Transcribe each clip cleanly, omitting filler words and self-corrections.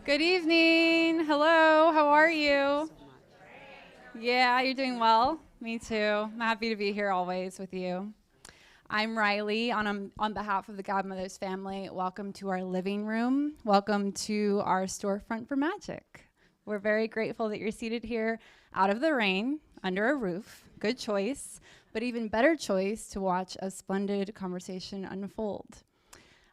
Good evening. Hello. How are you? Yeah, you're doing well. Me too. I'm happy to be here always with you. I'm Riley. On behalf of the Godmothers family, welcome to our living room. Welcome to our storefront for magic. We're very grateful that you're seated here out of the rain, under a roof. Good choice, but even better choice to watch a splendid conversation unfold.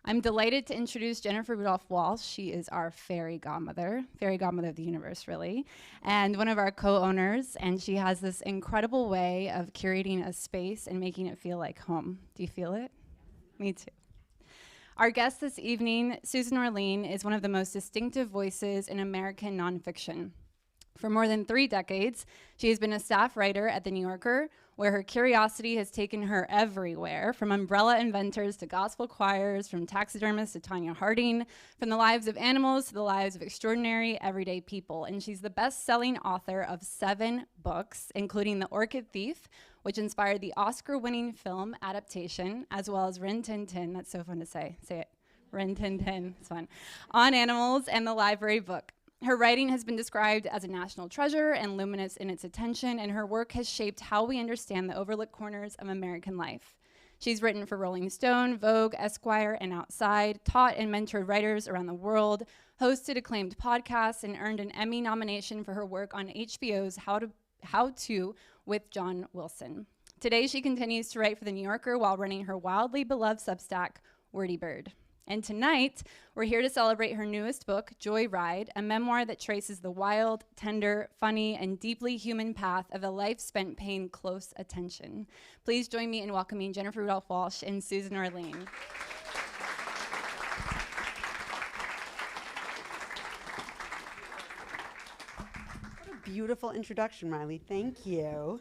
I'm delighted to introduce Jennifer Rudolph Walsh. She is our fairy godmother of the universe, really, and one of our co-owners. And she has this incredible way of curating a space and making it feel like home. Do you feel it? Me too. Our guest this evening, Susan Orlean, is one of the most distinctive voices in American nonfiction. For more than 3 decades, she has been a staff writer at The New Yorker, where her curiosity has taken her everywhere, from umbrella inventors to gospel choirs, from taxidermists to Tanya Harding, from the lives of animals to the lives of extraordinary everyday people. And she's the best-selling author of 7 books, including The Orchid Thief, which inspired the Oscar-winning film adaptation, as well as Rin Tin Tin. That's so fun to say. Say it. Rin Tin Tin. It's fun. On Animals and the Library Book. Her writing has been described as a national treasure and luminous in its attention, and her work has shaped how we understand the overlooked corners of American life. She's written for Rolling Stone, Vogue, Esquire, and Outside, taught and mentored writers around the world, hosted acclaimed podcasts, and earned an Emmy nomination for her work on HBO's How To with John Wilson. Today, she continues to write for The New Yorker while running her wildly beloved Substack, Wordy Bird. And tonight, we're here to celebrate her newest book, Joyride, a memoir that traces the wild, tender, funny, and deeply human path of a life spent paying close attention. Please join me in welcoming Jennifer Rudolph Walsh and Susan Orlean. What a beautiful introduction, Riley. Thank you.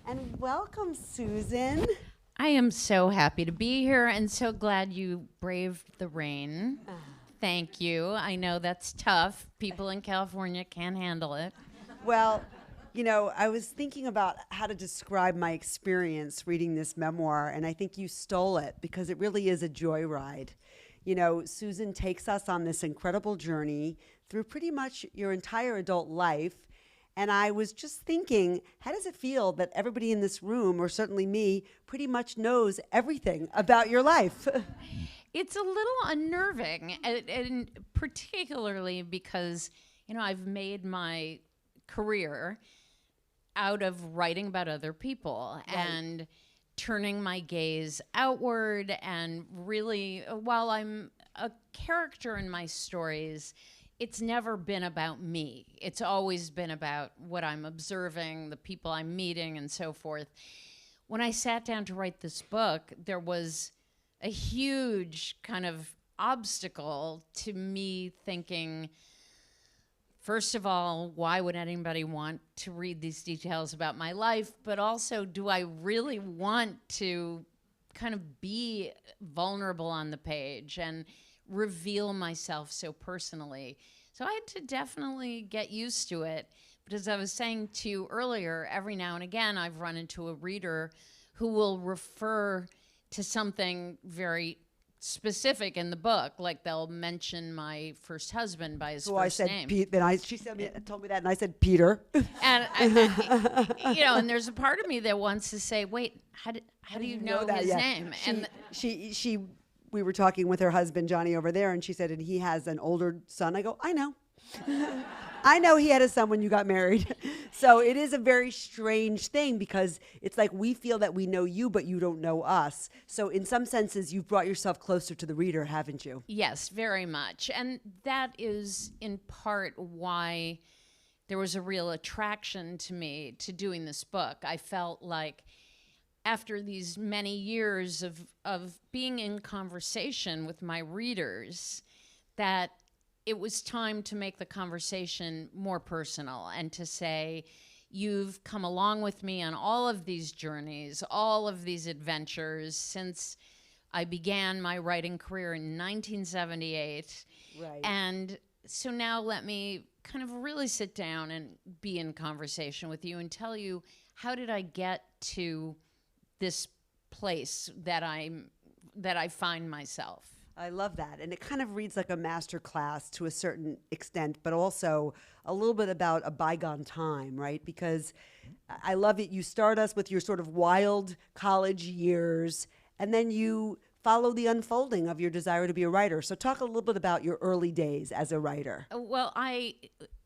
And welcome, Susan. I am so happy to be here and so glad you braved the rain. Thank you. I know that's tough. People in California can't handle it. Well, you know, I was thinking about how to describe my experience reading this memoir, and I think you stole it because it really is a joyride. You know, Susan takes us on this incredible journey through pretty much your entire adult life. And I was just thinking, how does it feel that everybody in this room, or certainly me, pretty much knows everything about your life? It's a little unnerving, and particularly because, you know, I've made my career out of writing about other people and turning my gaze outward. And really, while I'm a character in my stories, it's never been about me. It's always been about what I'm observing, the people I'm meeting, and so forth. When I sat down to write this book, there was a huge kind of obstacle to me thinking, first of all, why would anybody want to read these details about my life? But also, do I really want to kind of be vulnerable on the page and reveal myself so personally? So I had to definitely get used to it. But as I was saying to you earlier, every now and again I've run into a reader who will refer to something very specific in the book, like they'll mention my first husband by his So first I said name. Pete. Then she told me that, and I said Peter. And you know, and there's a part of me that wants to say, wait, how do you know that? his Yeah. name? And She we were talking with her husband Johnny over there, and she said, and he has an older son. I go, I know. I know he had a son when you got married. So it is a very strange thing because it's like we feel that we know you, but you don't know us. So in some senses, you've brought yourself closer to the reader, haven't you? yes, very much. And that is in part why there was a real attraction to me to doing this book. I felt like after these many years of being in conversation with my readers, that it was time to make the conversation more personal and to say, you've come along with me on all of these journeys, all of these adventures since I began my writing career in 1978. Right. And so now let me kind of really sit down and be in conversation with you and tell you, how did I get to this place that I find myself? I love that. And it kind of reads like a master class to a certain extent, but also a little bit about a bygone time, right? Because I love it. You start us with your sort of wild college years, and then you follow the unfolding of your desire to be a writer. So talk a little bit about your early days as a writer. Well, I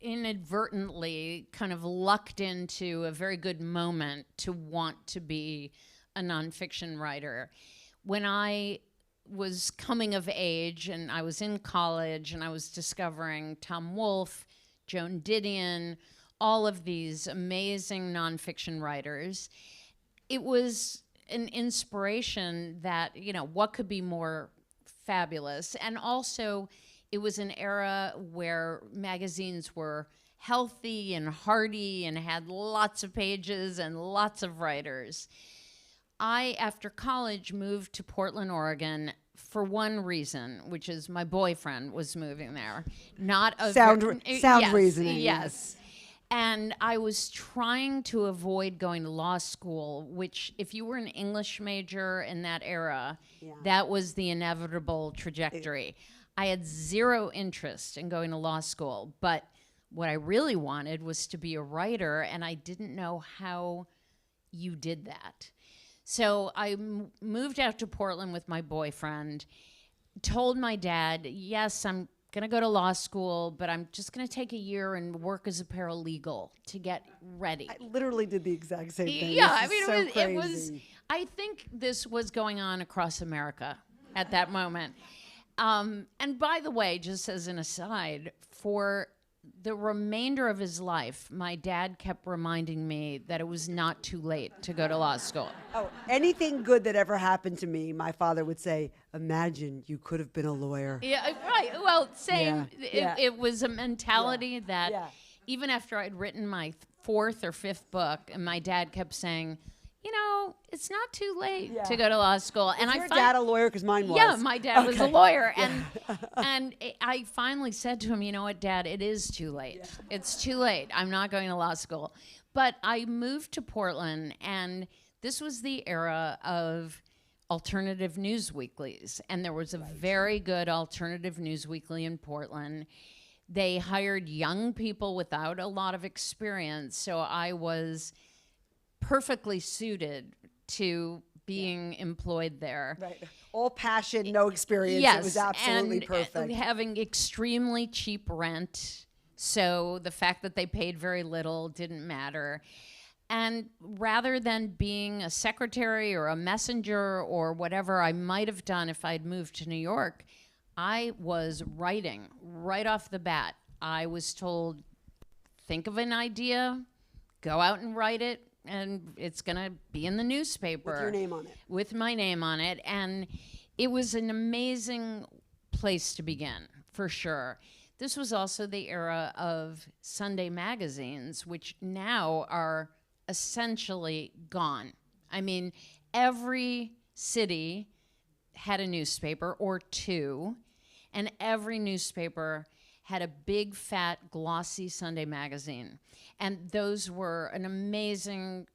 inadvertently kind of lucked into a very good moment to want to be a nonfiction writer. When I was coming of age and I was in college and I was discovering Tom Wolfe, Joan Didion, all of these amazing nonfiction writers, it was an inspiration that, you know, what could be more fabulous? And also, it was an era where magazines were healthy and hearty and had lots of pages and lots of writers. I, after college, moved to Portland, Oregon for one reason, which is my boyfriend was moving there. Not a Sound yes, reasoning. Yes. And I was trying to avoid going to law school, which if you were an English major in that era, that was the inevitable trajectory. I had zero interest in going to law school, but what I really wanted was to be a writer, and I didn't know how you did that. So I moved out to Portland with my boyfriend, told my dad, yes, I'm going to go to law school, but I'm just going to take a year and work as a paralegal to get ready. I literally did the exact same thing. Yeah, This I is mean, so it was, crazy. I think this was going on across America at that moment. And by the way, just as an aside, for the remainder of his life, my dad kept reminding me that it was not too late to go to law school. Oh, anything good that ever happened to me, my father would say, imagine you could have been a lawyer. Yeah, right. Well, same. Yeah. It was a mentality that Yeah. even after I'd written my fourth or fifth book, and my dad kept saying, you know, it's not too late to go to law school. And Is your dad a lawyer? Because mine was. Yeah, my dad was a lawyer. Yeah. And I finally said to him, you know what, Dad, it is too late. Yeah. It's too late. I'm not going to law school. But I moved to Portland, and this was the era of alternative news weeklies. And there was a very good alternative news weekly in Portland. They hired young people without a lot of experience. So I was perfectly suited to being employed there. Right. All passion, no experience. Yes, It was absolutely and perfect. having extremely cheap rent, so the fact that they paid very little didn't matter. And rather than being a secretary or a messenger or whatever I might have done if I'd moved to New York, I was writing right off the bat. I was told, think of an idea, go out and write it, and it's going to be in the newspaper. With your name on it. With my name on it. And it was an amazing place to begin, for sure. This was also the era of Sunday magazines, which now are essentially gone. I mean, every city had a newspaper or two, and every newspaper had a big, fat, glossy Sunday magazine. And those were an amazing,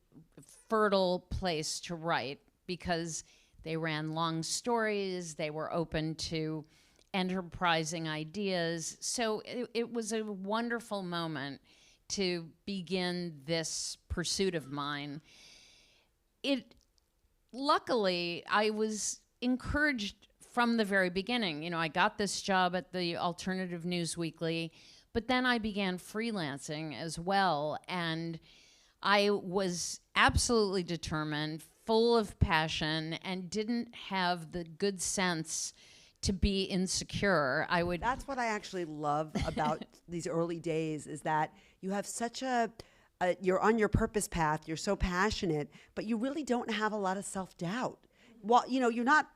fertile place to write because they ran long stories, they were open to enterprising ideas. So it was a wonderful moment to begin this pursuit of mine. Luckily, I was encouraged from the very beginning. You know, I got this job at the Alternative News Weekly, but then I began freelancing as well, and I was absolutely determined, full of passion, and didn't have the good sense to be insecure. That's what I actually love about these early days, is that you have such you're on your purpose path, you're so passionate, but you really don't have a lot of self-doubt. Well, you know, you're not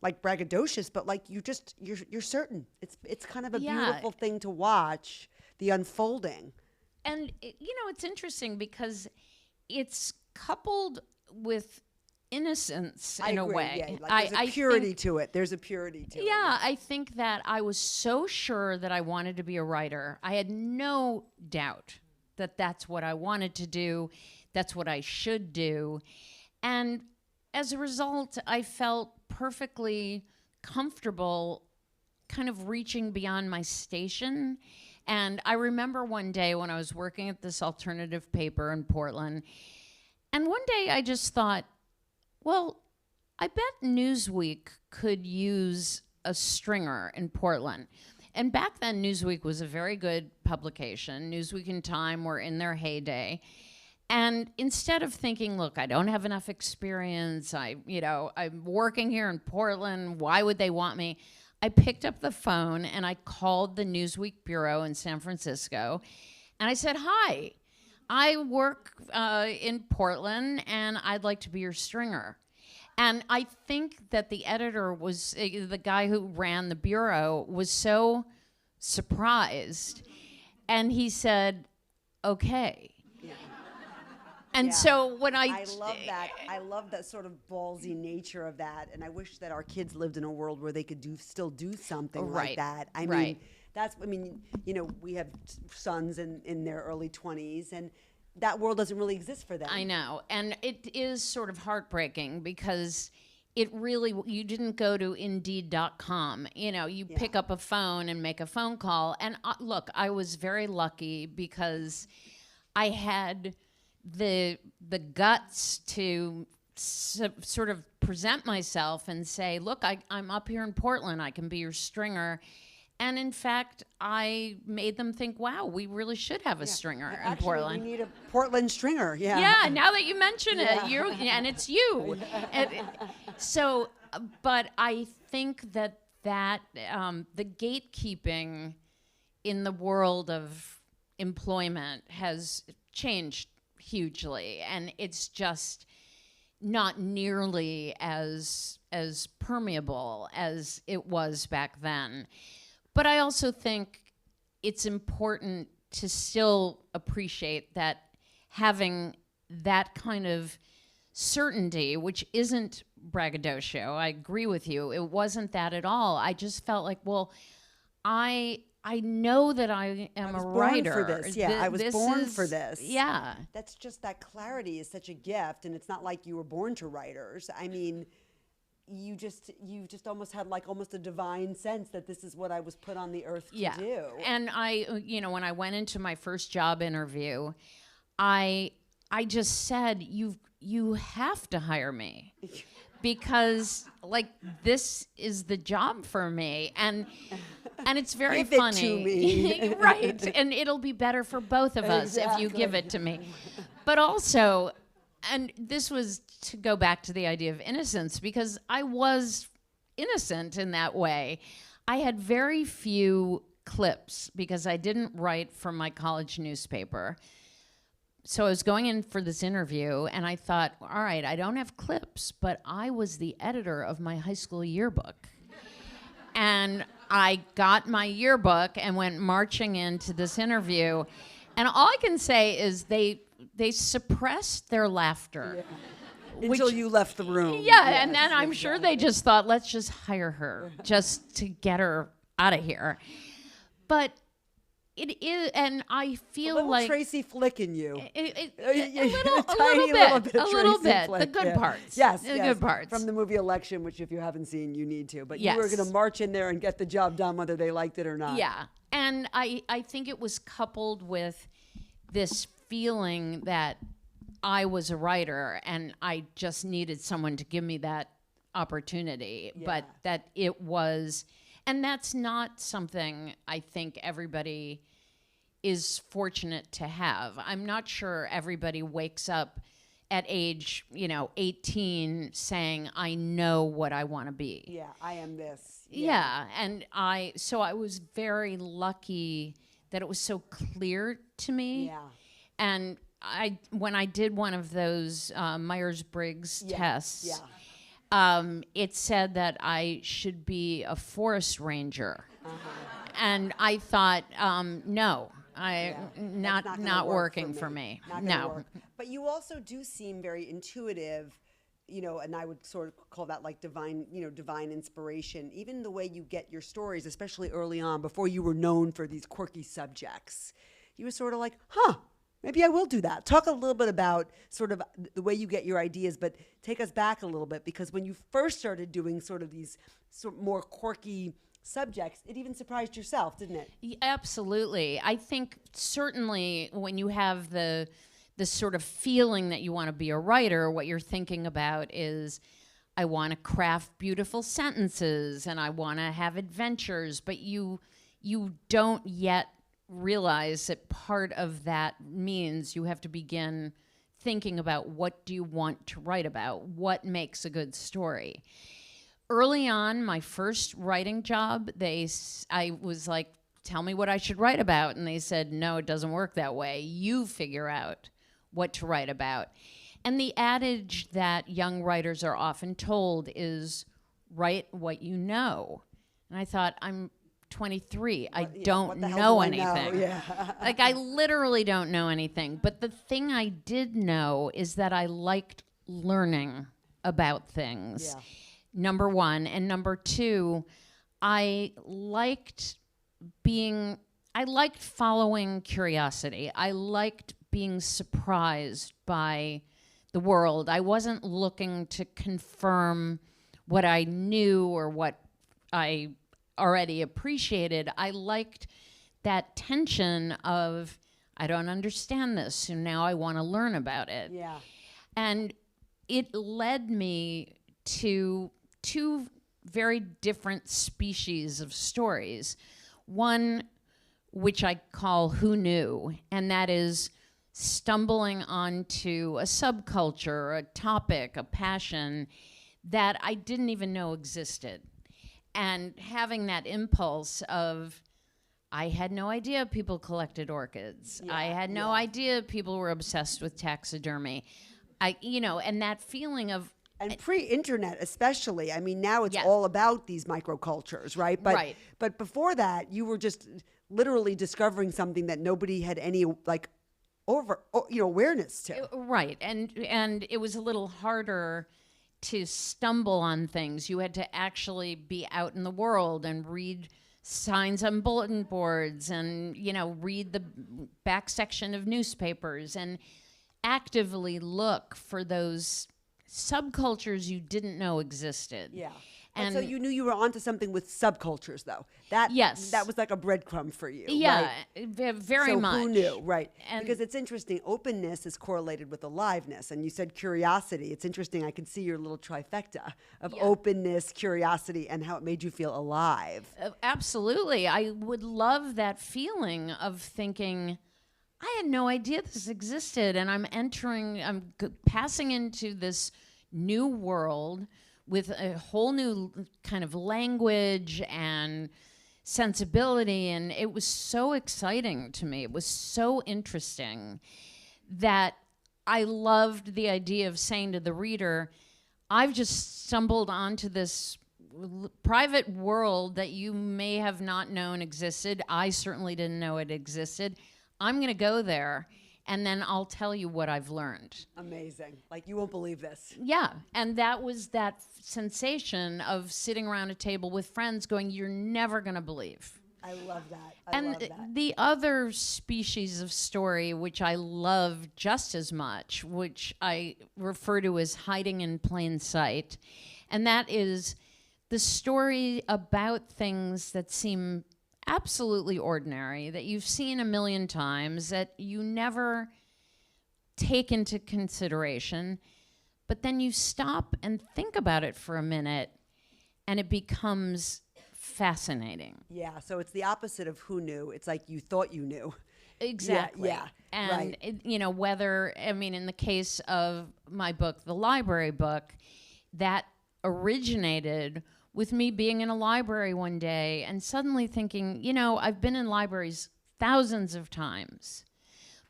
like braggadocious, but like you're certain. It's kind of a beautiful thing to watch, the unfolding. And it's interesting because it's coupled with innocence in a way. Yeah. Like there's a purity to it. There's a purity to it. Yeah, I think that I was so sure that I wanted to be a writer. I had no doubt that that's what I wanted to do. That's what I should do. And as a result, I felt perfectly comfortable kind of reaching beyond my station. And I remember one day when I was working at this alternative paper in Portland, and one day I just thought, well, I bet Newsweek could use a stringer in Portland. And back then, Newsweek was a very good publication. Newsweek and Time were in their heyday. And instead of thinking, look, I don't have enough experience, I'm working here in Portland, why would they want me? I picked up the phone and I called the Newsweek bureau in San Francisco. And I said, hi, I work in Portland and I'd like to be your stringer. And I think that the editor was, the guy who ran the bureau, was so surprised. And he said, okay. Yeah. And so when I love that. I love that sort of ballsy nature of that. And I wish that our kids lived in a world where they could still do something like that. I mean, we have sons in their early 20s, and that world doesn't really exist for them. I know. And it is sort of heartbreaking because it really, you didn't go to Indeed.com. You pick up a phone and make a phone call. And look, I was very lucky because I had the guts to sort of present myself and say, look, I'm up here in Portland. I can be your stringer. And in fact, I made them think, wow, we really should have a stringer in Portland. We need a Portland stringer, yeah. Yeah, now that you mention it, and it's you. But I think that the gatekeeping in the world of employment has changed hugely, and it's just not nearly as permeable as it was back then. But I also think it's important to still appreciate that having that kind of certainty, which isn't braggadocio, I agree with you, it wasn't that at all. I just felt like, well, I know that I am a writer. Born for this. Yeah, I was born for this. Yeah. That's just, that clarity is such a gift, and it's not like you were born to writers. I mean, you just almost had almost a divine sense that this is what I was put on the earth to do. And I, when I went into my first job interview, I just said, you have to hire me. Because this is the job for me, and it's very funny. Give it to me. Right, and it'll be better for both of us if you give it to me. But also, and this was to go back to the idea of innocence, because I was innocent in that way. I had very few clips because I didn't write for my college newspaper. So I was going in for this interview, and I thought, all right, I don't have clips, but I was the editor of my high school yearbook. And I got my yearbook and went marching into this interview. And all I can say is they suppressed their laughter. Yeah. Until you left the room. Yeah, yes, and then I'm sure they just thought, let's just hire her just to get her out of here. But it is, and I feel like Tracy Flick in you. A little bit. Flick, The good parts. Yes, the good parts from the movie Election, which if you haven't seen, you need to. But yes, you were going to march in there and get the job done, whether they liked it or not. Yeah, and I think it was coupled with this feeling that I was a writer and I just needed someone to give me that opportunity, but that it was, and that's not something I think everybody is fortunate to have. I'm not sure everybody wakes up at age, 18 saying, I know what I want to be. Yeah, I am this. Yeah, and so I was very lucky that it was so clear to me. Yeah. And when I did one of those Myers-Briggs tests, it said that I should be a forest ranger. And I thought, no, not working for me. No. But you also do seem very intuitive, and I would sort of call that divine inspiration. Even the way you get your stories, especially early on, before you were known for these quirky subjects, you were sort of like, huh, Maybe I will do that. Talk a little bit about sort of the way you get your ideas, but take us back a little bit, because when you first started doing sort of these more quirky subjects, it even surprised yourself, didn't it? Absolutely. I think certainly when you have the sort of feeling that you want to be a writer, what you're thinking about is, I want to craft beautiful sentences and I want to have adventures, but you don't yet realize that part of that means you have to begin thinking about, what do you want to write about? What makes a good story? Early on, my first writing job, I was like, tell me what I should write about. And they said, no, it doesn't work that way. You figure out what to write about. And the adage that young writers are often told is, write what you know. And I thought, I'm 23. I don't know anything. Yeah. Like, I literally don't know anything. But the thing I did know is that I liked learning about things. Yeah. Number one. And number two, I liked following curiosity. I liked being surprised by the world. I wasn't looking to confirm what I knew or what I already appreciated. I liked that tension of, I don't understand this, and now I want to learn about it. Yeah. And it led me to two very different species of stories. One, which I call Who Knew, and that is stumbling onto a subculture, a topic, a passion that I didn't even know existed. And having that impulse of, I had no idea people collected orchids. I had no idea people were obsessed with taxidermy. And that feeling of, and pre-internet especially. I mean, now it's all about these microcultures, right? But before that, you were just literally discovering something that nobody had any awareness to. Right. And it was a little harder to stumble on things. You had to actually be out in the world and read signs on bulletin boards and, read the back section of newspapers and actively look for those subcultures you didn't know existed. Yeah. And so you knew you were onto something with subcultures, though. That was like a breadcrumb for you. Yeah, right? Very much. So who knew, right? And because it's interesting. Openness is correlated with aliveness, and you said curiosity. It's interesting. I could see your little trifecta of openness, curiosity, and how it made you feel alive. Absolutely. I would love that feeling of thinking, I had no idea this existed, and I'm passing into this new world with a whole new kind of language and sensibility, and it was so exciting to me. It was so interesting that I loved the idea of saying to the reader, I've just stumbled onto this private world that you may have not known existed. I certainly didn't know it existed. I'm going to go there, and then I'll tell you what I've learned. Amazing. Like, you won't believe this. Yeah, and that was that sensation of sitting around a table with friends going, you're never going to believe. I love that. I love that. The other species of story, which I love just as much, which I refer to as hiding in plain sight, and that is the story about things that seem absolutely ordinary, that you've seen a million times, that you never take into consideration, but then you stop and think about it for a minute, and it becomes fascinating. Yeah, so it's the opposite of who knew. It's like you thought you knew. Exactly. Yeah. And, right. Whether, in the case of my book, the library book, that originated with me being in a library one day and suddenly thinking, I've been in libraries thousands of times,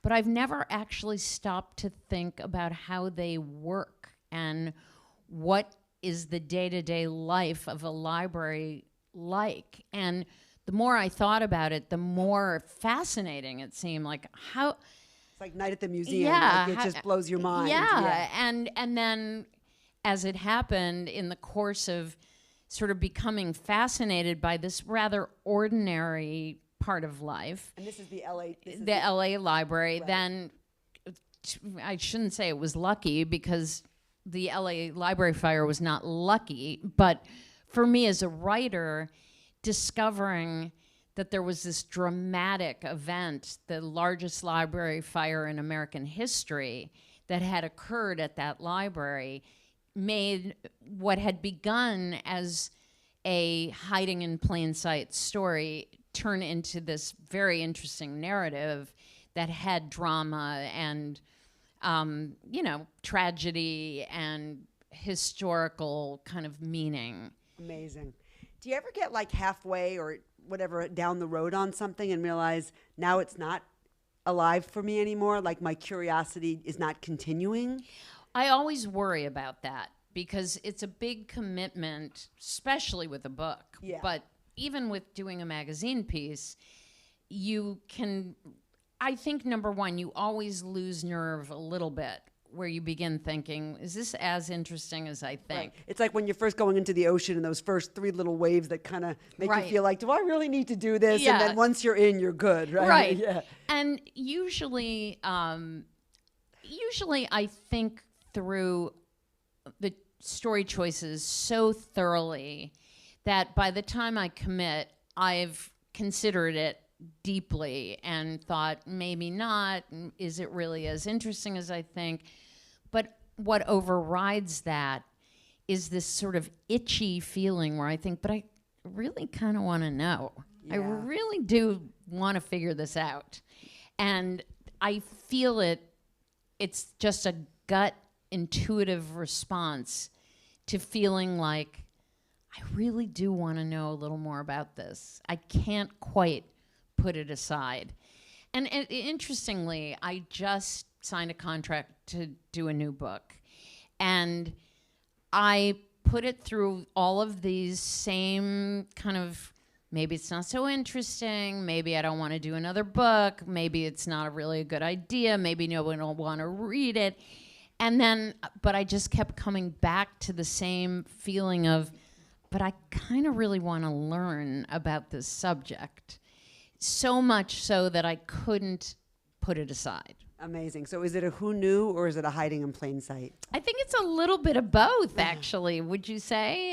but I've never actually stopped to think about how they work and what is the day-to-day life of a library like. And the more I thought about it, the more fascinating it seemed. Like, how... It's like Night at the Museum. Yeah. Like, it just blows your mind. Yeah. And then as it happened in the course of sort of becoming fascinated by this rather ordinary part of life. And this is the LA... LA library. Right. Then I shouldn't say it was lucky, because the LA library fire was not lucky, but for me as a writer, discovering that there was this dramatic event, the largest library fire in American history, that had occurred at that library, made what had begun as a hiding in plain sight story turn into this very interesting narrative that had drama and tragedy and historical kind of meaning. Amazing. Do you ever get like halfway or whatever down the road on something and realize now it's not alive for me anymore? Like my curiosity is not continuing? I always worry about that because it's a big commitment, especially with a book. Yeah. But even with doing a magazine piece, you can, I think, number one, you always lose nerve a little bit, where you begin thinking, is this as interesting as I think? Right. It's like when you're first going into the ocean and those first 3 little waves that kind of make Right. you feel like, do I really need to do this? Yeah. And then once you're in, you're good, right? Right. Yeah. And usually I think through the story choices so thoroughly that by the time I commit, I've considered it deeply and thought, maybe not. Is it really as interesting as I think? But what overrides that is this sort of itchy feeling where I think, but I really kind of want to know. I Yeah. really do want to figure this out. And I feel it's just a gut intuitive response to feeling like I really do want to know a little more about this. I can't quite put it aside. And interestingly, I just signed a contract to do a new book. And I put it through all of these same kind of, maybe it's not so interesting, maybe I don't want to do another book, maybe it's not really a good idea, maybe no one will want to read it. And then, but I just kept coming back to the same feeling of, but I kind of really want to learn about this subject. So much so that I couldn't put it aside. Amazing. So is it a who knew or is it a hiding in plain sight? I think it's a little bit of both, actually. Would you say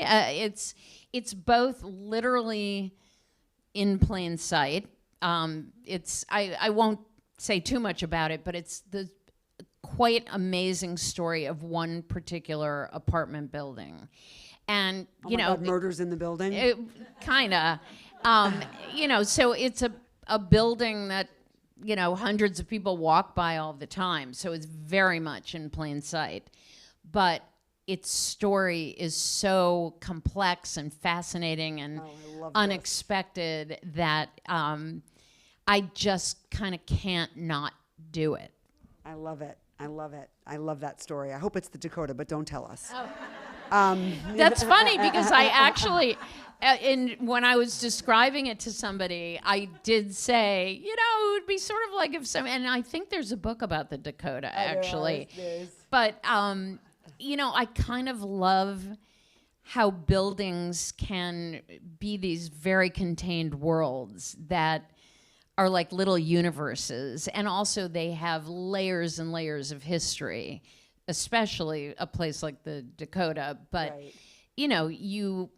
it's both literally in plain sight. I won't say too much about it, but it's the quite amazing story of one particular apartment building, and Oh my God, murders in the building. Kinda. So it's a building that, hundreds of people walk by all the time. So it's very much in plain sight. But its story is so complex and fascinating and unexpected that I just kind of can't not do it. I love it. I love it. I love that story. I hope it's the Dakota, but don't tell us. Oh. That's funny because I actually, when I was describing it to somebody, I did say, it would be sort of like if and I think there's a book about the Dakota, actually. But, I kind of love how buildings can be these very contained worlds that are like little universes. And also they have layers and layers of history, especially a place like the Dakota. But, you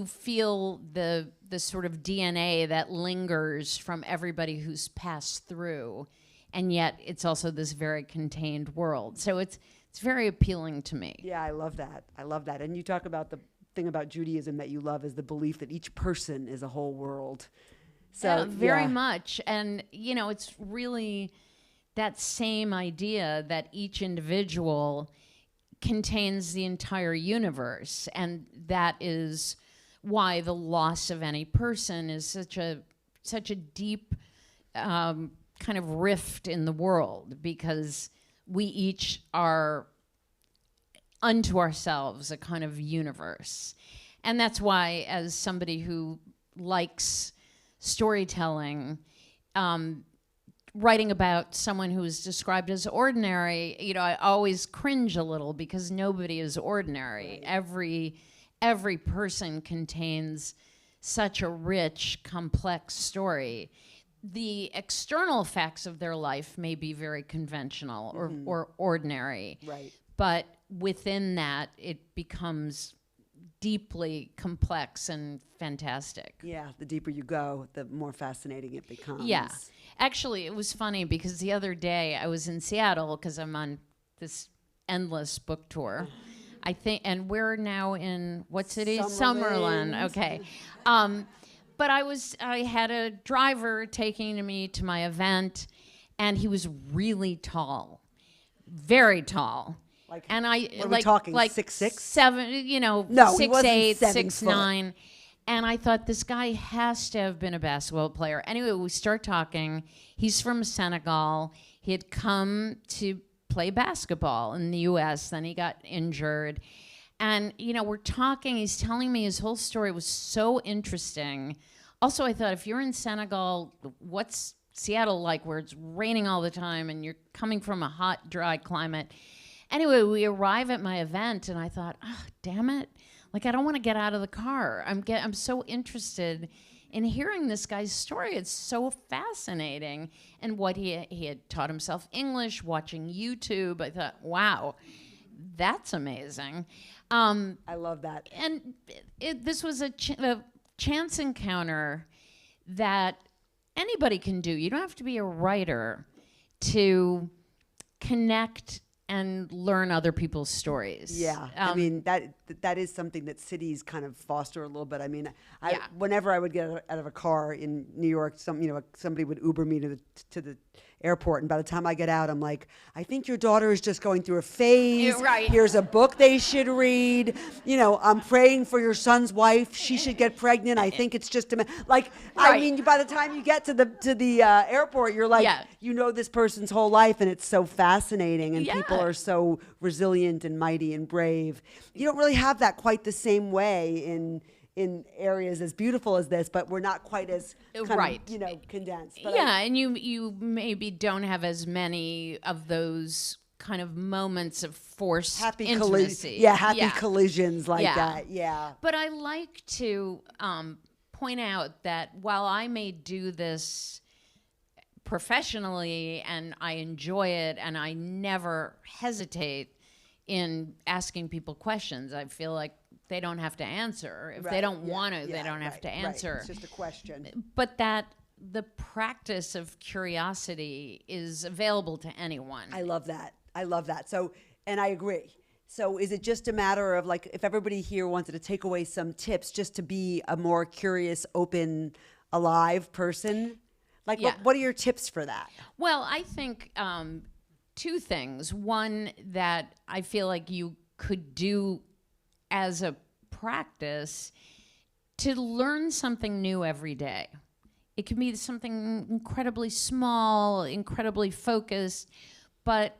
feel the sort of DNA that lingers from everybody who's passed through. And yet it's also this very contained world. So it's very appealing to me. Yeah, I love that. I love that. And you talk about the thing about Judaism that you love is the belief that each person is a whole world. So very much. And, it's really that same idea that each individual contains the entire universe. And that is why the loss of any person is such a deep kind of rift in the world, because we each are unto ourselves a kind of universe. And that's why, as somebody who likes storytelling, writing about someone who is described as ordinary, I always cringe a little because nobody is ordinary. Right. Every person contains such a rich, complex story the external facts of their life may be very conventional or ordinary. Right. But within that, it becomes deeply complex and fantastic. Yeah, the deeper you go, the more fascinating it becomes. Yeah. Actually, it was funny because the other day I was in Seattle because I'm on this endless book tour. I think, and we're now in what city? Summerlin. Okay. But I had a driver taking me to my event, and he was really tall, very tall. And I what are we talking? like 6'6"? 7, No, he 6'8", wasn't 7 6'9". And I thought this guy has to have been a basketball player. Anyway, we start talking. He's from Senegal. He had come to play basketball in the U.S. Then he got injured. And, we're talking. He's telling me his whole story. It was so interesting. Also, I thought, if you're in Senegal, what's Seattle like where it's raining all the time and you're coming from a hot, dry climate? Anyway, we arrive at my event, and I thought, oh, damn it. Like, I don't want to get out of the car. I'm so interested in hearing this guy's story. It's so fascinating. And what he had taught himself English, watching YouTube. I thought, wow, that's amazing. I love that. And this was a chance encounter that anybody can do. You don't have to be a writer to connect and learn other people's stories. Yeah, I mean that is something that cities kind of foster a little bit. I mean, whenever I would get out of a car in New York, somebody would Uber me to the airport, and by the time I get out, I'm like, I think your daughter is just going through a phase. Right. Here's a book they should read. I'm praying for your son's wife. She should get pregnant. I think it's just Right. I mean, by the time you get to the airport, you're like, this person's whole life, and it's so fascinating, and people are so resilient and mighty and brave. You don't really have that quite the same way in areas as beautiful as this, but we're not quite as condensed. But and you maybe don't have as many of those kind of moments of forced intimacy. Happy collisions like that. Yeah. But I like to point out that while I may do this professionally and I enjoy it and I never hesitate in asking people questions, I feel like they don't have to answer. If they don't want to, they don't have to answer. Right. It's just a question. But that the practice of curiosity is available to anyone. I love that. So, and I agree. So is it just a matter of, like, if everybody here wanted to take away some tips just to be a more curious, open, alive person? Like, what are your tips for that? Well, I think two things. One, that I feel like you could do as a practice to learn something new every day. It can be something incredibly small, incredibly focused, but,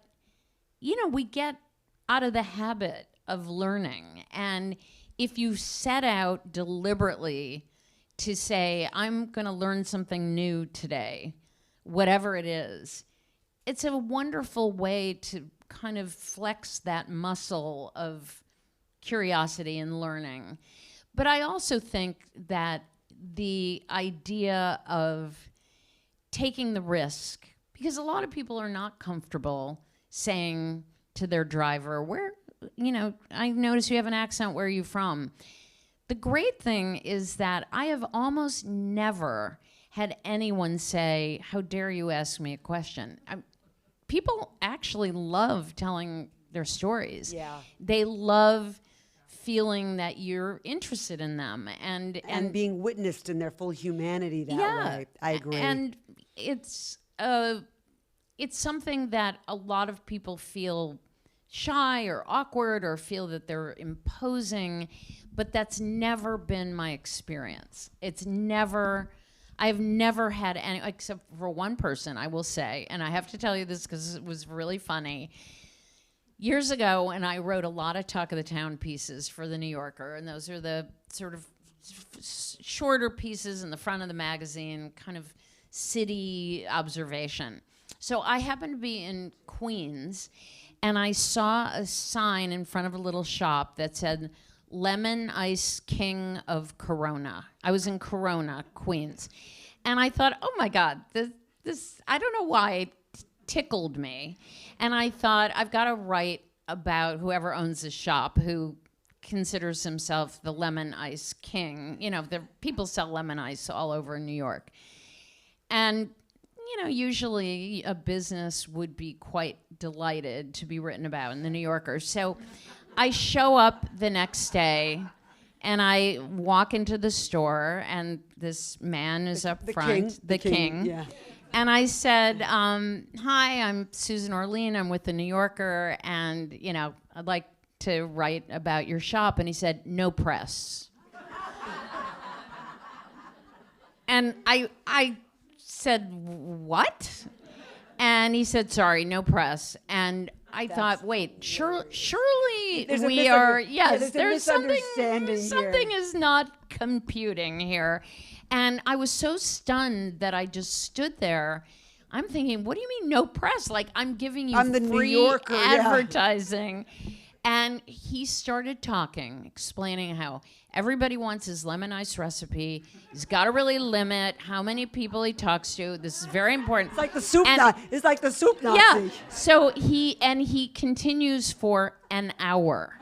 we get out of the habit of learning. And if you set out deliberately to say, I'm going to learn something new today, whatever it is, it's a wonderful way to kind of flex that muscle of curiosity and learning. But I also think that the idea of taking the risk, because a lot of people are not comfortable saying to their driver, I notice you have an accent, where are you from? The great thing is that I have almost never had anyone say, how dare you ask me a question? People actually love telling their stories. Yeah. They love feeling that you're interested in them and being witnessed in their full humanity that way. I agree. And it's something that a lot of people feel shy or awkward or feel that they're imposing, but that's never been my experience. I've never had any, except for one person, I will say, and I have to tell you this because it was really funny. Years ago, and I wrote a lot of Talk of the Town pieces for The New Yorker, and those are the sort of shorter pieces in the front of the magazine, kind of city observation. So I happened to be in Queens, and I saw a sign in front of a little shop that said, Lemon Ice King of Corona. I was in Corona, Queens. And I thought, oh my God, this I don't know why it tickled me. And I thought, I've got to write about whoever owns this shop who considers himself the lemon ice king. You know, the people sell lemon ice all over New York. And, you know, usually a business would be quite delighted to be written about in the New Yorker. So I show up the next day and I walk into the store and this man is up front, the king. Yeah. And I said, hi, I'm Susan Orlean. I'm with the New Yorker. And, you know, I'd like to write about your shop. And he said, no press. And I said, what? And he said, sorry, no press. And I thought, wait, surely we are, yes, there's something is not computing here. And I was so stunned that I just stood there. I'm thinking, what do you mean no press? Like, I'm giving you the free New Yorker, advertising. Yeah. And he started talking, explaining how everybody wants his lemon ice recipe. He's got to really limit how many people he talks to. This is very important. It's like the soup Nazi. It's like the soup Nazi. Yeah. So he continues for an hour.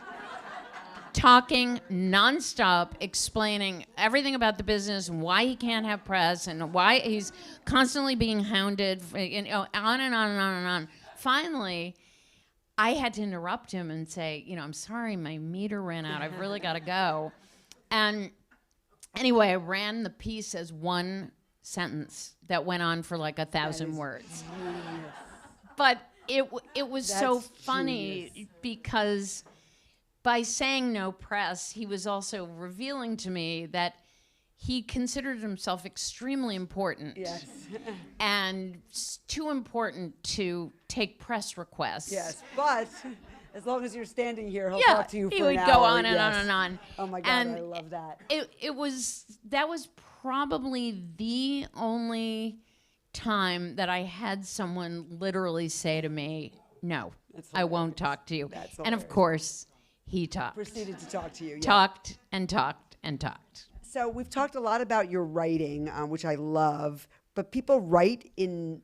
Talking nonstop, explaining everything about the business and why he can't have press and why he's constantly being hounded, you know, on and on and on and on. Finally, I had to interrupt him and say, you know, I'm sorry, my meter ran out. I've really got to go. And anyway, I ran the piece as one sentence that went on for like 1,000 words. Genius. But it was so funny genius. Because by saying no press, he was also revealing to me that he considered himself extremely important. Yes. And too important to take press requests. Yes, but as long as you're standing here, he'll talk to you for an hour. He would go on and on and on. Oh my God, and I love that. That was probably the only time that I had someone literally say to me, no, I won't talk to you. And of course, he talked. Proceeded to talk to you. Yeah. Talked and talked and talked. So we've talked a lot about your writing, which I love, but people write in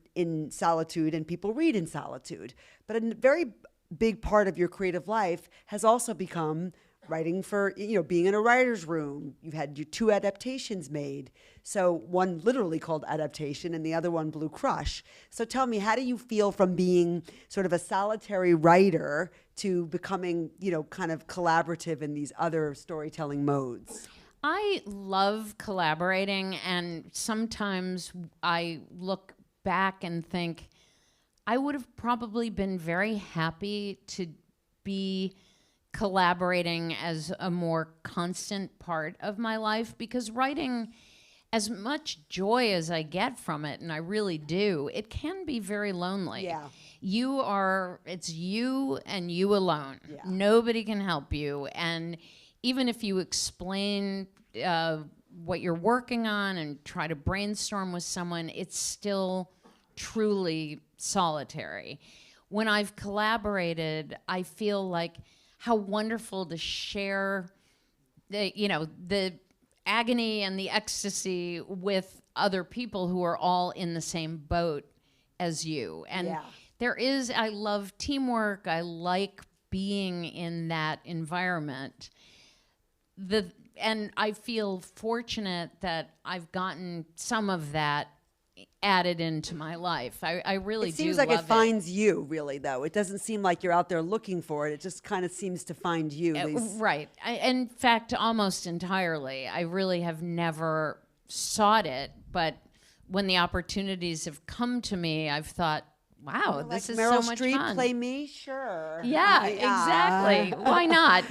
solitude and people read in solitude. But a very big part of your creative life has also become writing for, you know, being in a writer's room. You've had your 2 adaptations made. So one literally called Adaptation and the other one Blue Crush. So tell me, how do you feel from being sort of a solitary writer to becoming, you know, kind of collaborative in these other storytelling modes? I love collaborating, and sometimes I look back and think I would have probably been very happy to be collaborating as a more constant part of my life, because writing, as much joy as I get from it, and I really do, it can be very lonely. Yeah. It's you and you alone. Yeah. Nobody can help you. And even if you explain what you're working on and try to brainstorm with someone, it's still truly solitary. When I've collaborated, I feel like how wonderful to share the agony and the ecstasy with other people who are all in the same boat as you. And I love teamwork. I like being in that environment. And I feel fortunate that I've gotten some of that added into my life. I really do love it. It seems like it finds you, really, though. It doesn't seem like you're out there looking for it. It just kind of seems to find you. Right. In fact, almost entirely. I really have never sought it, but when the opportunities have come to me, I've thought, wow, this is Meryl so much Streep, fun. play me? Sure. Yeah, exactly. Why not?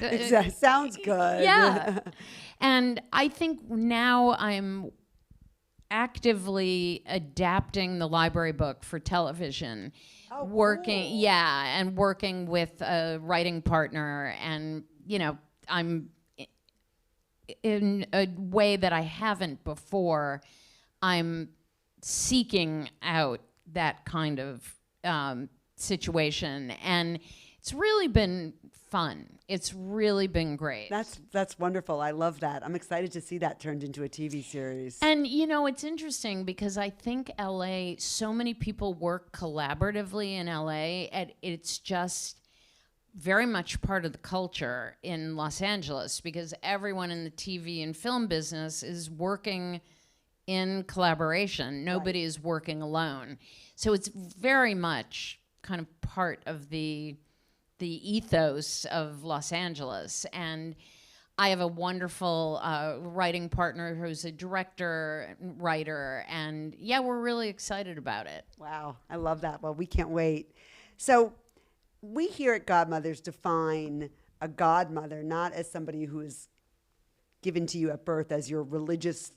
Sounds good. Yeah. And I think now I'm actively adapting the library book for television. Oh, working, cool. and working with a writing partner, and I'm in a way that I haven't before. I'm seeking out that kind of situation, and it's really been fun. It's really been great. That's wonderful. I love that. I'm excited to see that turned into a TV series. And, you know, it's interesting because I think LA, so many people work collaboratively in LA, and it's just very much part of the culture in Los Angeles because everyone in the TV and film business is working in collaboration. Nobody is working alone. So it's very much kind of part of the ethos of Los Angeles. And I have a wonderful writing partner who's a director, writer, and yeah, we're really excited about it. Wow, I love that. Well, we can't wait. So we here at Godmothers define a godmother not as somebody who is given to you at birth as your religious,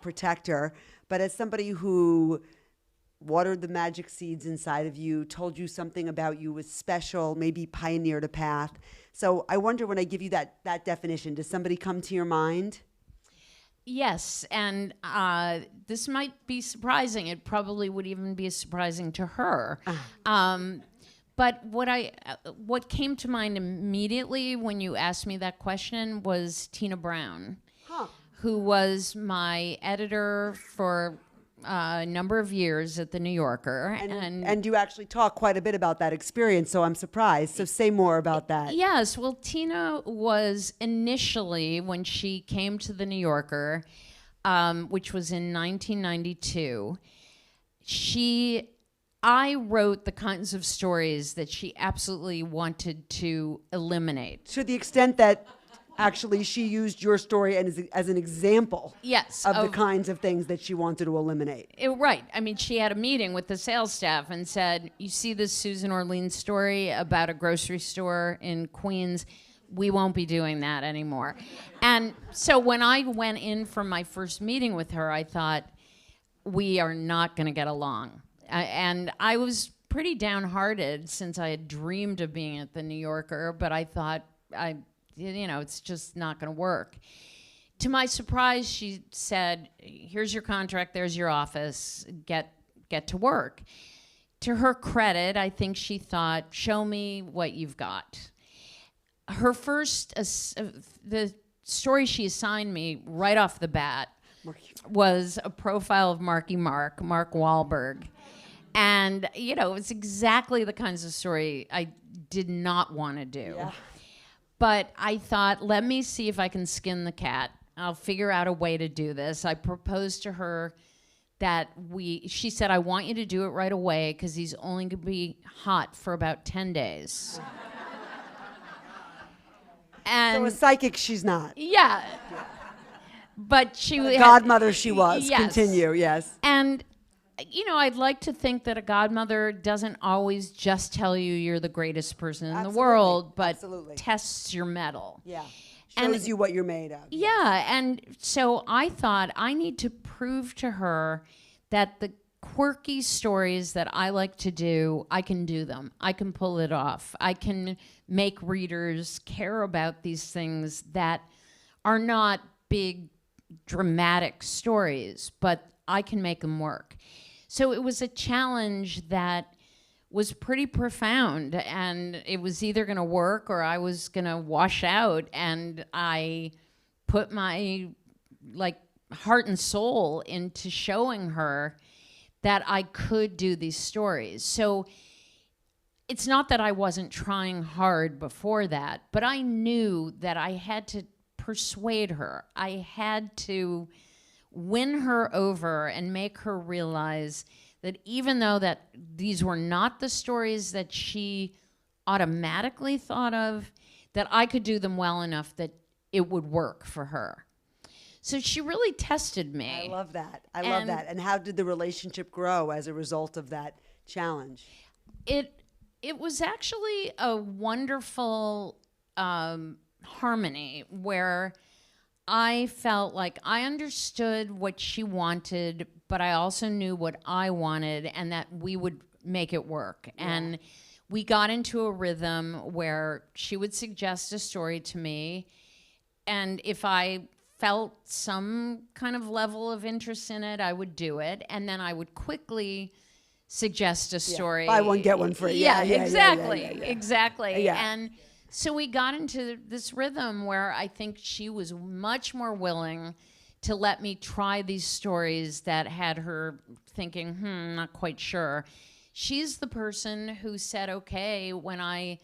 protector, but as somebody who watered the magic seeds inside of you, told you something about you was special, maybe pioneered a path. So I wonder, when I give you that definition, does somebody come to your mind? Yes, and this might be surprising. It probably would even be surprising to her. But what came to mind immediately when you asked me that question was Tina Brown, who was my editor for a number of years at The New Yorker. And you actually talk quite a bit about that experience, so I'm surprised. So say more about that. Yes, well, Tina was initially, when she came to The New Yorker, which was in 1992, I wrote the kinds of stories that she absolutely wanted to eliminate. To the extent that actually she used your story as an example of the kinds of things that she wanted to eliminate. Right. I mean, she had a meeting with the sales staff and said, you see this Susan Orlean story about a grocery store in Queens? We won't be doing that anymore. And so when I went in for my first meeting with her, I thought, we are not going to get along. And I was pretty downhearted since I had dreamed of being at The New Yorker, but I thought, it's just not going to work. To my surprise, she said, here's your contract, there's your office, get to work. To her credit, I think she thought, show me what you've got. Her first, the story she assigned me right off the bat was a profile of Mark Wahlberg. And, it's exactly the kinds of story I did not want to do. Yeah. But I thought, let me see if I can skin the cat. I'll figure out a way to do this. I proposed to her that she said, I want you to do it right away because he's only going to be hot for about 10 days. And so a psychic she's not. Yeah. But she a godmother she was. Yes. Continue, yes. And I'd like to think that a godmother doesn't always just tell you you're the greatest person in the world, but tests your mettle. Yeah. Shows you what you're made of. Yeah. And so I thought I need to prove to her that the quirky stories that I like to do, I can do them. I can pull it off. I can make readers care about these things that are not big, dramatic stories, but I can make them work. So it was a challenge that was pretty profound, and it was either going to work or I was going to wash out. And I put my heart and soul into showing her that I could do these stories. So it's not that I wasn't trying hard before that, but I knew that I had to persuade her. I had to win her over and make her realize that even though that these were not the stories that she automatically thought of, that I could do them well enough that it would work for her. So she really tested me. I love that. I love that. And how did the relationship grow as a result of that challenge? It was actually a wonderful harmony where I felt like I understood what she wanted, but I also knew what I wanted and that we would make it work. Yeah. And we got into a rhythm where she would suggest a story to me, and if I felt some kind of level of interest in it, I would do it, and then I would quickly suggest a story. Buy one, get one free. Yeah, exactly. yeah. Exactly. Yeah. And so we got into this rhythm where I think she was much more willing to let me try these stories that had her thinking, not quite sure. She's the person who said, okay, when I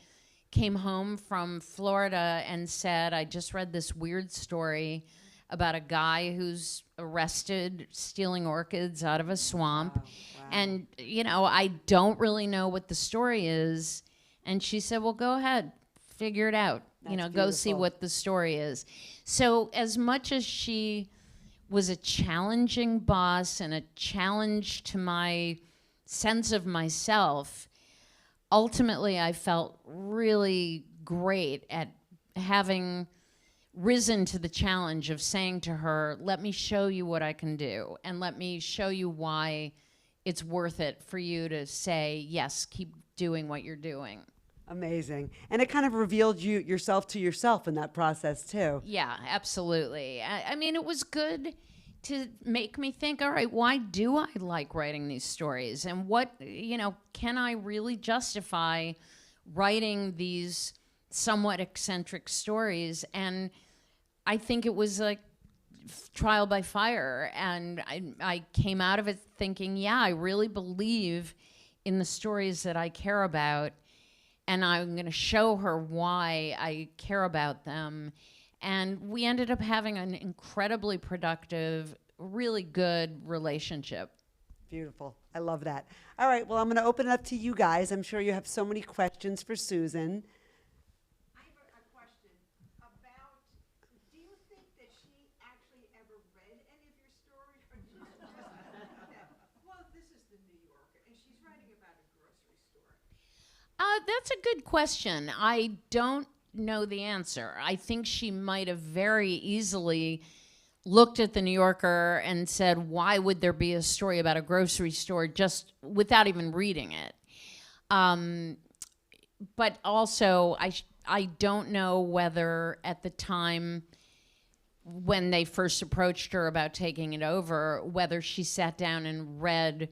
came home from Florida and said, I just read this weird story about a guy who's arrested stealing orchids out of a swamp. Wow. And, I don't really know what the story is. And she said, well, go ahead, figure it out. That's Go see beautiful. what the story is. So as much as she was a challenging boss and a challenge to my sense of myself, ultimately I felt really great at having risen to the challenge of saying to her, let me show you what I can do, and let me show you why it's worth it for you to say, yes, keep doing what you're doing. Amazing. And it kind of revealed yourself to yourself in that process too. Yeah, absolutely. I mean, it was good to make me think, all right, why do I like writing these stories? And what, can I really justify writing these somewhat eccentric stories? And I think it was like trial by fire. And I came out of it thinking, yeah, I really believe in the stories that I care about. And I'm going to show her why I care about them. And we ended up having an incredibly productive, really good relationship. Beautiful. I love that. All right. Well, I'm going to open it up to you guys. I'm sure you have so many questions for Susan. I have a question about, do you think that she actually ever read any of your stories? Or just that, well, this is the New Yorker, and she's writing about a grocery store. That's a good question. I don't know the answer. I think she might have very easily looked at the New Yorker and said, why would there be a story about a grocery store, just without even reading it? But also, I don't know whether at the time when they first approached her about taking it over, whether she sat down and read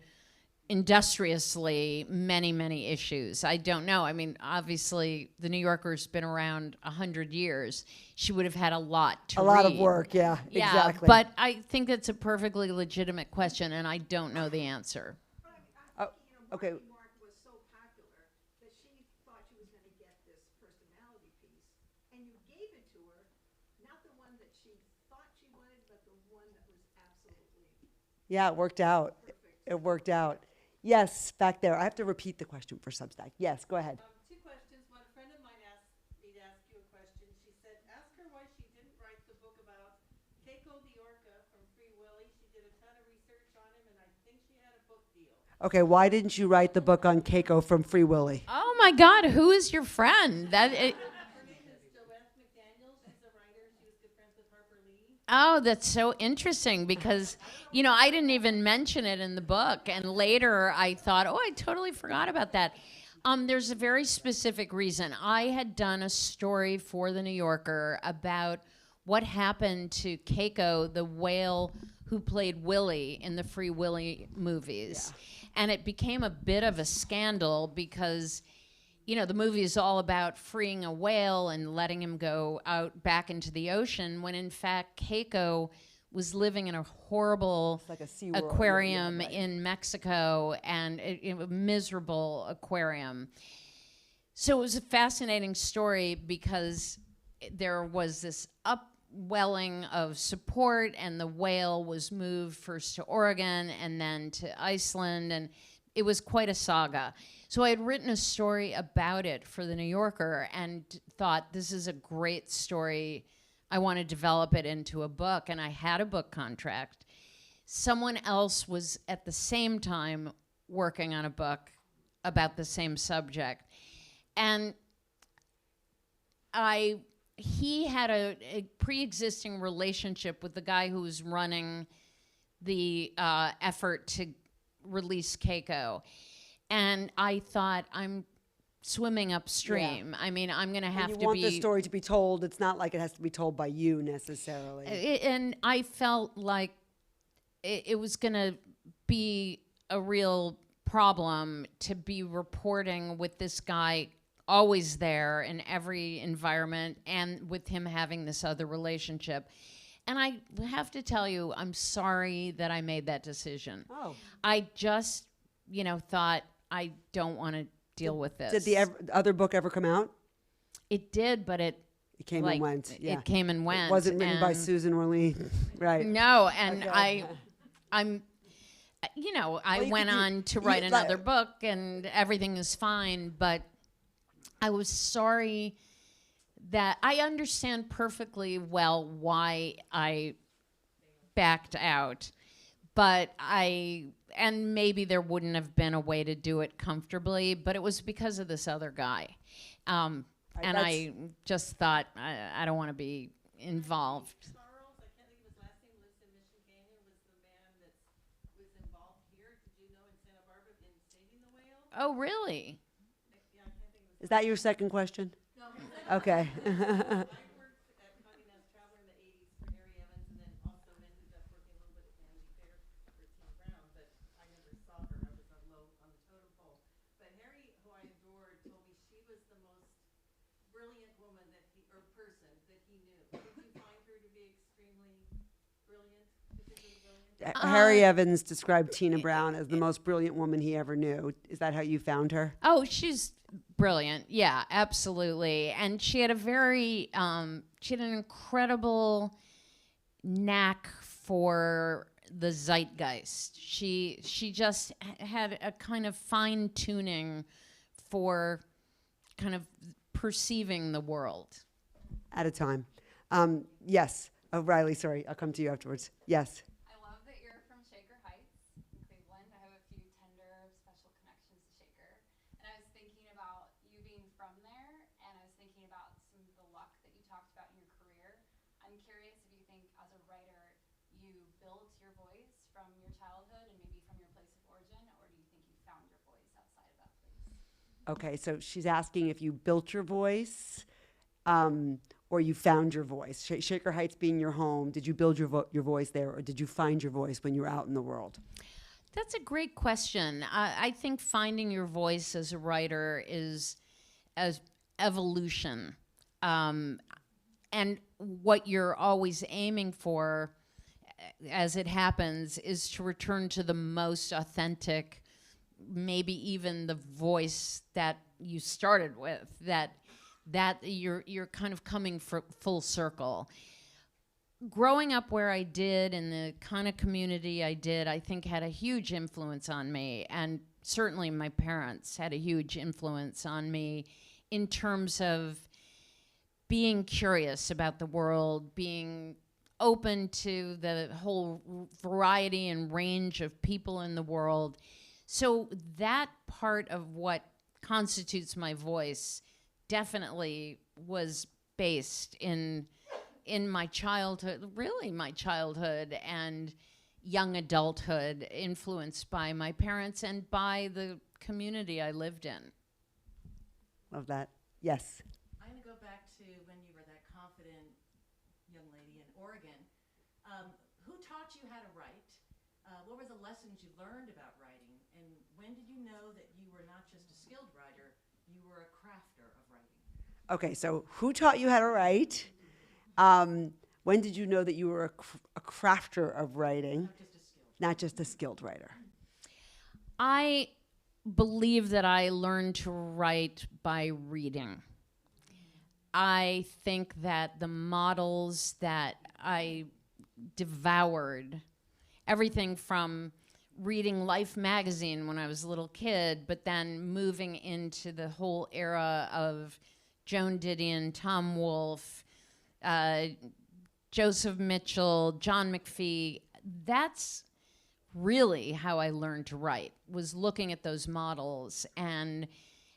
industriously many issues. I don't know. I mean, obviously, the New Yorker's been around 100 years. She would have had a lot to read. A lot of work, yeah, exactly. But I think that's a perfectly legitimate question, and I don't know the answer. But I'm thinking, okay. Mark was so popular that she thought she was going to get this personality piece, and you gave it to her, not the one that she thought she wanted, but the one that was absolutely Yeah, it worked out. perfect. It worked out. Yes, back there. I have to repeat the question for Substack. Yes, go ahead. Two questions. One friend of mine asked me to ask you a question. She said, ask her why she didn't write the book about Keiko the Orca from Free Willy. She did a ton of research on him, and I think she had a book deal. Okay, why didn't you write the book on Keiko from Free Willy? Oh my God, who is your friend? Her name is Joette McDaniel. She's a writer. She was good friends with Harper Lee. Oh, that's so interesting because, I didn't even mention it in the book. And later I thought, oh, I totally forgot about that. There's a very specific reason. I had done a story for the New Yorker about what happened to Keiko, the whale who played Willie in the Free Willy movies. Yeah. And it became a bit of a scandal because the movie is all about freeing a whale and letting him go out back into the ocean, when in fact Keiko was living in a horrible Like a SeaWorld, aquarium right. in Mexico, and a miserable aquarium. So it was a fascinating story because there was this upwelling of support, and the whale was moved first to Oregon and then to Iceland, and it was quite a saga. So I had written a story about it for the New Yorker and thought, this is a great story. I want to develop it into a book, and I had a book contract. Someone else was at the same time working on a book about the same subject. And he had a pre-existing relationship with the guy who was running the effort to release Keiko. And I thought, I'm swimming upstream. Yeah. I mean, I'm going to have to be... You want the story to be told. It's not like it has to be told by you necessarily. And I felt like it was going to be a real problem to be reporting with this guy always there in every environment and with him having this other relationship. And I have to tell you, I'm sorry that I made that decision. Oh. I just, thought I don't want to deal with this. Did the other book ever come out? It did, but it came and went. Yeah. It came and went. It wasn't written by Susan Orlean, right? No, and Okay. I you went could- on to you- write like- another book, and everything is fine. But I was sorry that I understand perfectly well why I backed out, but and maybe there wouldn't have been a way to do it comfortably, but it was because of this other guy. And I just thought, I don't want to be involved. Charles, I can't think of his last name, lives in Mission Canyon, was the man that was involved here, did you know, in Santa Barbara in saving the whale? Oh, really? Yeah, I can't think of his. Is that your second question? Okay. I worked at Condé Nast Traveler in the 80s for Irre Evans, and then also ended up working a little bit at Vanity Fair for Tina Brown, but I never saw her. I was low on the totem pole. But Harry, who I adored, told me she was the most brilliant woman person that he knew. Did you find her to be extremely brilliant? Particularly brilliant? Harry Evans described Tina Brown as the most brilliant woman he ever knew. Is that how you found her? Oh, she's brilliant. Yeah, absolutely. And she had she had an incredible knack for the zeitgeist. She just had a kind of fine tuning for kind of perceiving the world. At a time. Yes. Oh, Riley, sorry. I'll come to you afterwards. Yes. I love that you're from Shaker Heights in Cleveland. I have a few tender, special connections to Shaker. And I was thinking about you being from there, and I was thinking about some of the luck that you talked about in your career. I'm curious if you think, as a writer, you built your voice from your childhood and maybe from your place of origin, or do you think you found your voice outside of that place? Okay, so she's asking if you built your voice or you found your voice. Shaker Heights being your home, did you build your voice there, or did you find your voice when you were out in the world? That's a great question. I think finding your voice as a writer is as evolution. And what you're always aiming for, as it happens, is to return to the most authentic, maybe even the voice that you started with, that you're kind of coming full circle. Growing up where I did, in the kind of community I did, I think had a huge influence on me. And certainly my parents had a huge influence on me in terms of being curious about the world, being open to the whole variety and range of people in the world. So that part of what constitutes my voice definitely was based in my childhood, really my childhood and young adulthood, influenced by my parents and by the community I lived in. Love that. Yes. I'm going to go back to when you were that confident young lady in Oregon. Who taught you how to write? What were the lessons you learned about writing? And when did you know that you were not just a skilled writer, you were a crafter of writing? Okay, so who taught you how to write? When did you know that you were a crafter of writing? Not just a skilled writer. I believe that I learned to write by reading. I think that the models that I devoured, everything from reading Life magazine when I was a little kid, but then moving into the whole era of Joan Didion, Tom Wolfe, Joseph Mitchell, John McPhee. That's really how I learned to write, was looking at those models and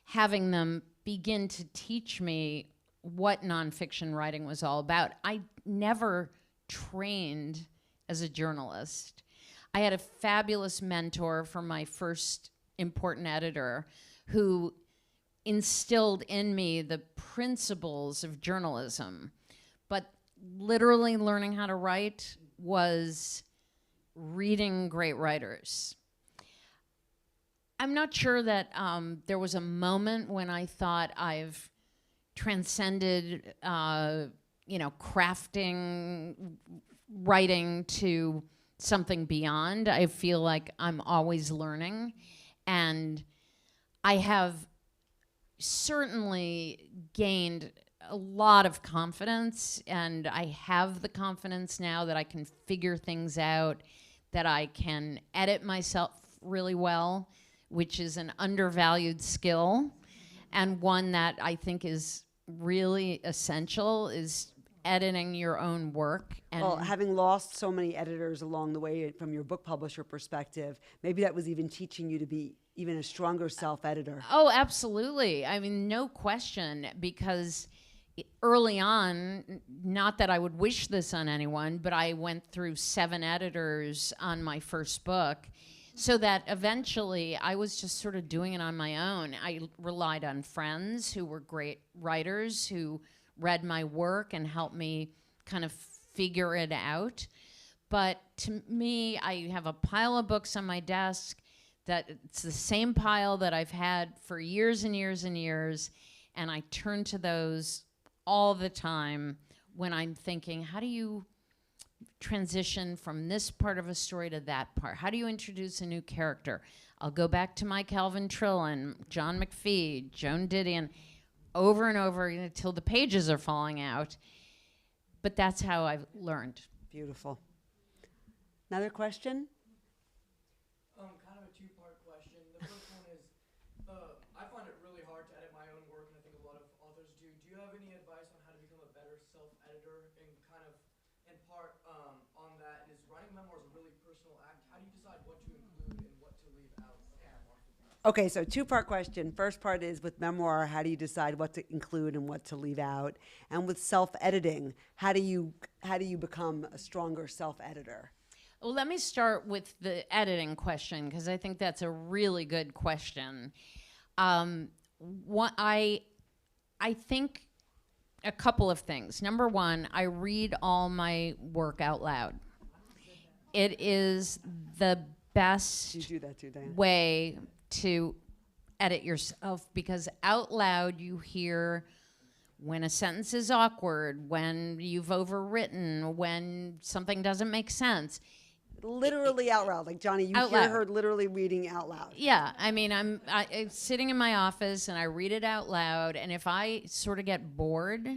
having them begin to teach me what nonfiction writing was all about. I never trained as a journalist. I had a fabulous mentor from my first important editor who instilled in me the principles of journalism. But literally learning how to write was reading great writers. I'm not sure that there was a moment when I thought I've transcended, crafting, writing to something beyond. I feel like I'm always learning, and I have certainly gained a lot of confidence, and I have the confidence now that I can figure things out, that I can edit myself really well, which is an undervalued skill, and one that I think is really essential, is editing your own work. And Well, having lost so many editors along the way from your book publisher perspective, maybe that was even teaching you to be even a stronger self-editor. oh, absolutely. I mean, no question, because early on, not that I would wish this on anyone, but I went through 7 editors on my first book, so that eventually I was just sort of doing it on my own. I relied on friends who were great writers who read my work and helped me kind of figure it out. But to me, I have a pile of books on my desk that it's the same pile that I've had for years and years and years, and I turn to those all the time when I'm thinking, how do you transition from this part of a story to that part? How do you introduce a new character? I'll go back to my Calvin Trillin, John McPhee, Joan Didion, over and over until the pages are falling out. But that's how I've learned. Beautiful. Another question? Kind of a two-part question. The first one is, I find it really hard to edit my own work, and I think a lot of authors do. Do you have any advice on how to become a better self-editor? And kind of, in part, on that is writing memoirs a really personal act. How do you decide what to include and what to leave out of memoir? Okay, so two-part question. First part is with memoir, how do you decide what to include and what to leave out? And with self-editing, how do you become a stronger self-editor? Well, let me start with the editing question, because I think that's a really good question. I think a couple of things. Number one, I read all my work out loud. It is the best You do that too, Diane. way to edit yourself, because out loud you hear when a sentence is awkward, when you've overwritten, when something doesn't make sense. Literally out loud, like Johnny, you Out hear loud. her literally reading out loud. Yeah, I mean, I'm sitting in my office and I read it out loud, and if I sort of get bored,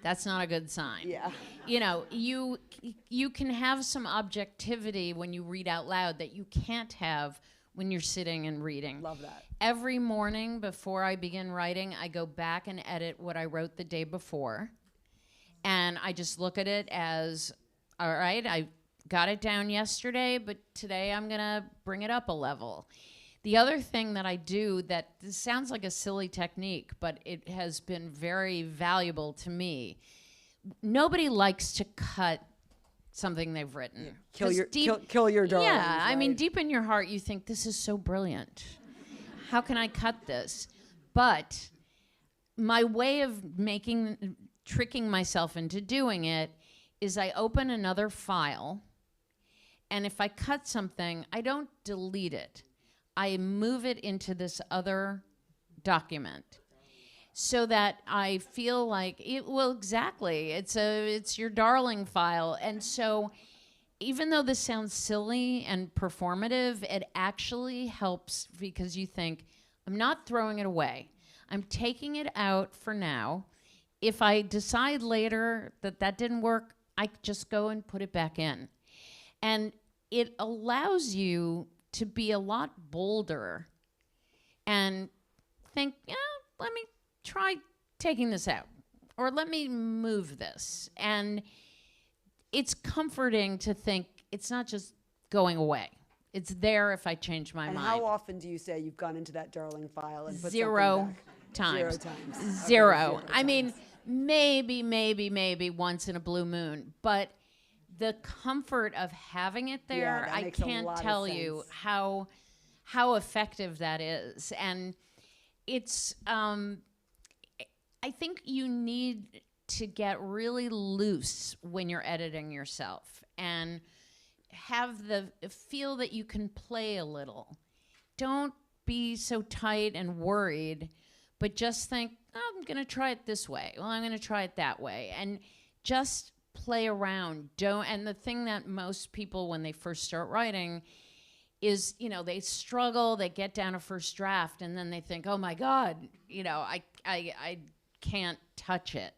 that's not a good sign. Yeah. You know, you can have some objectivity when you read out loud that you can't have when you're sitting and reading. Love that. Every morning before I begin writing, I go back and edit what I wrote the day before, and I just look at it as, all right, I got it down yesterday, but today I'm gonna bring it up a level. The other thing that I do, that this sounds like a silly technique, but it has been very valuable to me. Nobody likes to cut something they've written. Yeah. Kill 'Cause kill your darlings. Yeah, I mean, right? deep in your heart, you think, this is so brilliant. How can I cut this? But my way of tricking myself into doing it is I open another file, and if I cut something, I don't delete it. I move it into this other document so that I feel like exactly, it's your darling file. And so even though this sounds silly and performative, it actually helps, because you think, I'm not throwing it away. I'm taking it out for now. If I decide later that that didn't work, I just go and put it back in. And it allows you to be a lot bolder and think, yeah, let me try taking this out, or let me move this. And it's comforting to think it's not just going away. It's there if I change my And mind. how often do you say you've gone into that darling file and put Zero something back? times. 0 times. Okay, Zero. 0 I mean, times. maybe once in a blue moon. But the comfort of having it there, that I makes a can't lot of tell you sense. how effective that is. And it's, I think you need to get really loose when you're editing yourself and have feel that you can play a little. don't be so tight and worried, but just think, oh, I'm going to try it this way. Well, I'm going to try it that way. And just play around. And the thing that most people, when they first start writing, is, they struggle, they get down a first draft, and then they think, oh my God, I can't touch it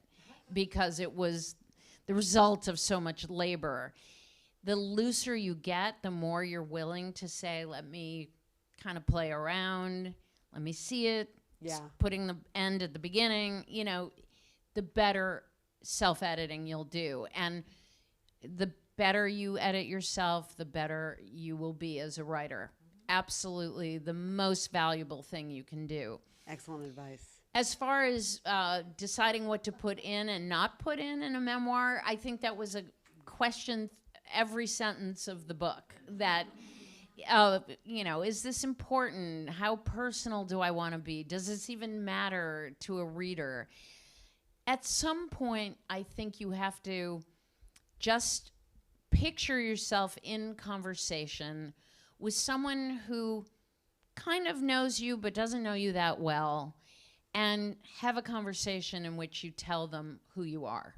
because it was the result of so much labor. The looser you get, the more you're willing to say, let me kind of play around, let me see it, putting the end at the beginning, the better self-editing you'll do. And the better you edit yourself, the better you will be as a writer. Absolutely the most valuable thing you can do. Excellent advice. As far as deciding what to put in and not put in a memoir, I think that was a question every sentence of the book. That, is this important? How personal do I want to be? Does this even matter to a reader? At some point, I think you have to just picture yourself in conversation with someone who kind of knows you but doesn't know you that well, and have a conversation in which you tell them who you are.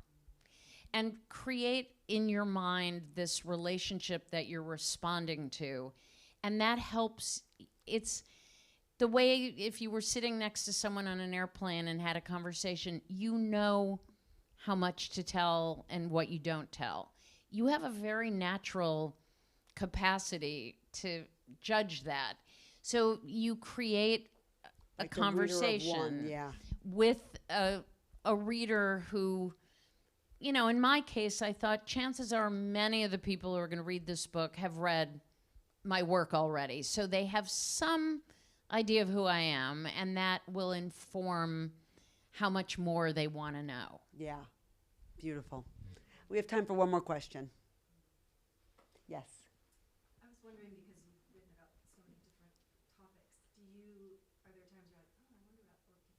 And create in your mind this relationship that you're responding to. And that helps. It's the way if you were sitting next to someone on an airplane and had a conversation, you know how much to tell and what you don't tell. You have a very natural capacity to judge that. So you create a conversation with a reader who, in my case, I thought chances are many of the people who are going to read this book have read my work already. So they have some idea of who I am, and that will inform how much more they want to know. Yeah, beautiful. We have time for one more question. Yes. I was wondering, because you've written about so many different topics, are there times you're like, oh, I wonder about orchids today?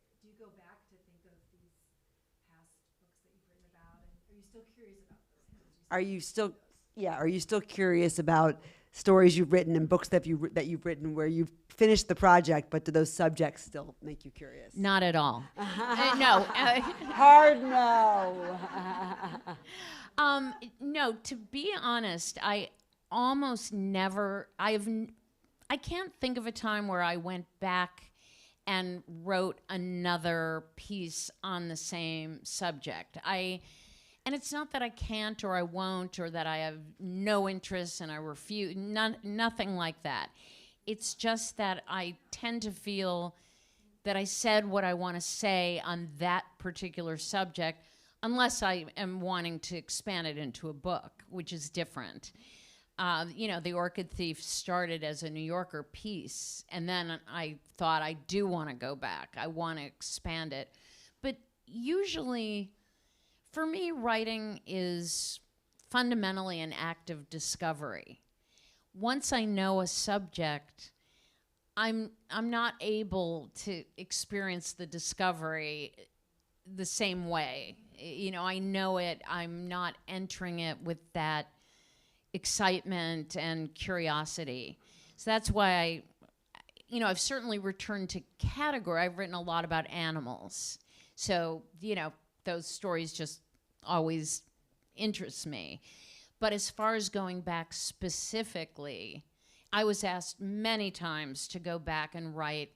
Or do you go back to think of these past books that you've written about, and are you still curious about those things? Are you still curious about stories you've written and books that you've written where you've finished the project, but do those subjects still make you curious? Not at all. No. Hard no. No, to be honest, I almost never, I can't think of a time where I went back and wrote another piece on the same subject. And it's not that I can't or I won't or that I have no interest and I refuse, nothing like that. It's just that I tend to feel that I said what I want to say on that particular subject, unless I am wanting to expand it into a book, which is different. The Orchid Thief started as a New Yorker piece, and then I thought I do want to go back. I want to expand it. But usually, for me, writing is fundamentally an act of discovery. Once I know a subject, I'm not able to experience the discovery the same way. I know it. I'm not entering it with that excitement and curiosity. So that's why I've certainly returned to category. I've written a lot about animals. So, those stories just always interest me. But as far as going back specifically, I was asked many times to go back and write.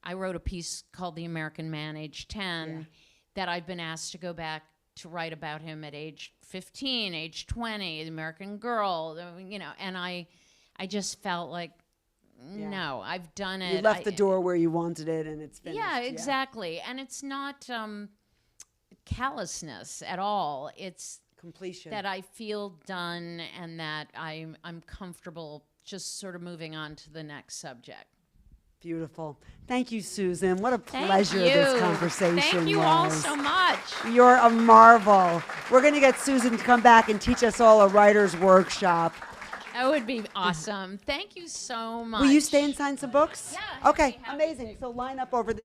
I wrote a piece called The American Man, age 10, that I've been asked to go back to write about him at age 15, age 20, The American Girl, and I just felt like, no, I've done it. You left the door where you wanted it and it's finished. Yeah, exactly. And it's not callousness at all. It's completion. That I feel done and that I'm comfortable just sort of moving on to the next subject. Beautiful. Thank you, Susan. What a pleasure this conversation was. Thank you all so much. You're a marvel. We're going to get Susan to come back and teach us all a writer's workshop. That would be awesome. Thank you so much. Will you stay and sign some books? Yeah. Okay, amazing. So line up over there.